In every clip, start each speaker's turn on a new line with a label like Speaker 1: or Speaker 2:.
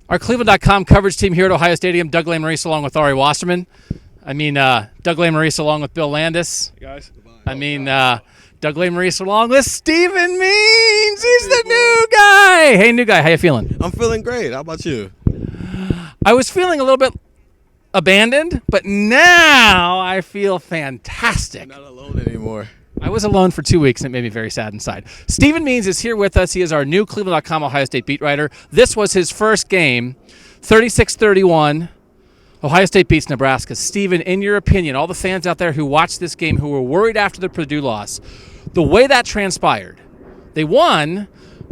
Speaker 1: Our cleveland.com coverage team here at Ohio Stadium, Doug Lesmerises along with Ari Wasserman. Doug Lesmerises along with Bill Landis.
Speaker 2: Hey guys.
Speaker 1: Doug Lesmerises along with Steven Means. He's the new guy. Hey, new guy. How you feeling?
Speaker 2: I'm feeling great. How about you?
Speaker 1: I was feeling a little bit abandoned, but now I feel fantastic.
Speaker 2: I'm not alone anymore.
Speaker 1: I was alone for 2 weeks, and it made me very sad inside. Steven Means is here with us. He is our new cleveland.com Ohio State beat writer. This was his first game, 36-31. Ohio State beats Nebraska. Steven, in your opinion, all the fans out there who watched this game who were worried after the Purdue loss, the way that transpired, they won,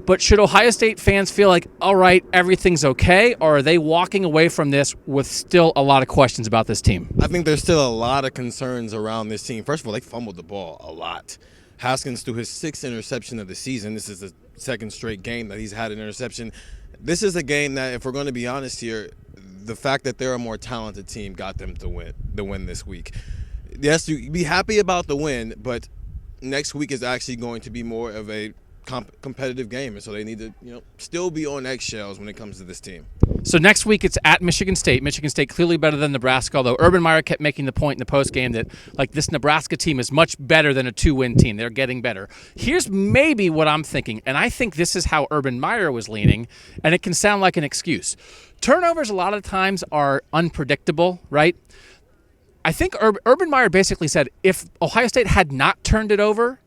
Speaker 1: but should Ohio State fans feel like, all right, everything's okay, or are they walking away from this with still a lot of questions about this team?
Speaker 2: I think there's still a lot of concerns around this team. First of all, they fumbled the ball a lot. Haskins threw his 6th interception of the season. This is the 2nd straight game that he's had an interception. This is a game that, if we're going to be honest here, the fact that they're a more talented team got them to win this week. Yes, you be happy about the win, but next week is actually going to be more of a competitive game, and so they need to still be on eggshells when it comes to this team.
Speaker 1: So next week it's at Michigan State. Michigan State clearly better than Nebraska, although Urban Meyer kept making the point in the postgame that this Nebraska team is much better than a 2-win team. They're getting better. Here's maybe what I'm thinking, and I think this is how Urban Meyer was leaning, and it can sound like an excuse. Turnovers a lot of times are unpredictable, right? I think Urban Meyer basically said if Ohio State had not turned it over,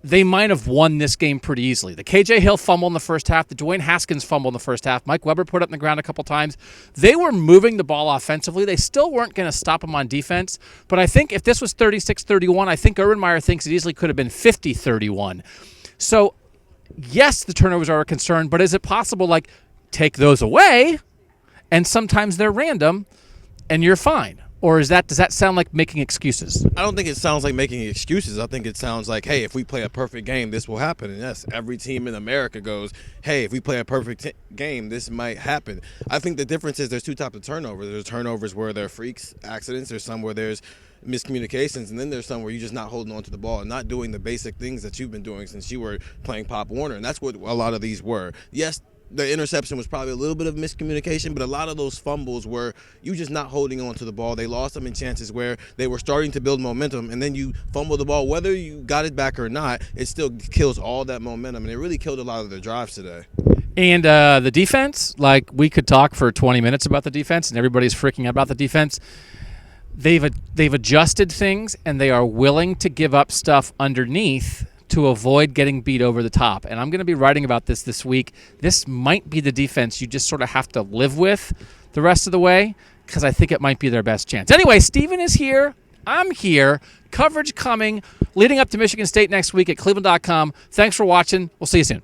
Speaker 1: they might have won this game pretty easily. The KJ Hill fumble in the first half, the Dwayne Haskins fumble in the first half, Mike Weber put it in the ground a couple times. They were moving the ball offensively. They still weren't going to stop them on defense. But I think if this was 36-31, I think Urban Meyer thinks it easily could have been 50-31. So, yes, the turnovers are a concern, but is it possible, take those away, and sometimes they're random, and you're fine? Or does that sound like making excuses?
Speaker 2: I don't think it sounds like making excuses. I think it sounds like, hey, if we play a perfect game, this will happen. And yes, every team in America goes, hey, if we play a perfect game, this might happen. I think the difference is there's 2 types of turnovers. There's turnovers where they're freaks, accidents. There's some where there's miscommunications, and then there's some where you're just not holding on to the ball and not doing the basic things that you've been doing since you were playing Pop Warner. And that's what a lot of these were. Yes, the interception was probably a little bit of miscommunication, but a lot of those fumbles were you just not holding on to the ball. They lost them in chances where they were starting to build momentum, and then you fumble the ball. Whether you got it back or not, it still kills all that momentum, and it really killed a lot of their drives today.
Speaker 1: And the defense, we could talk for 20 minutes about the defense, and everybody's freaking out about the defense. They've adjusted things, and they are willing to give up stuff underneath to avoid getting beat over the top. And I'm going to be writing about this week. This might be the defense you just sort of have to live with the rest of the way, because I think it might be their best chance. Anyway, Steven is here. I'm here. Coverage coming leading up to Michigan State next week at cleveland.com. Thanks for watching. We'll see you soon.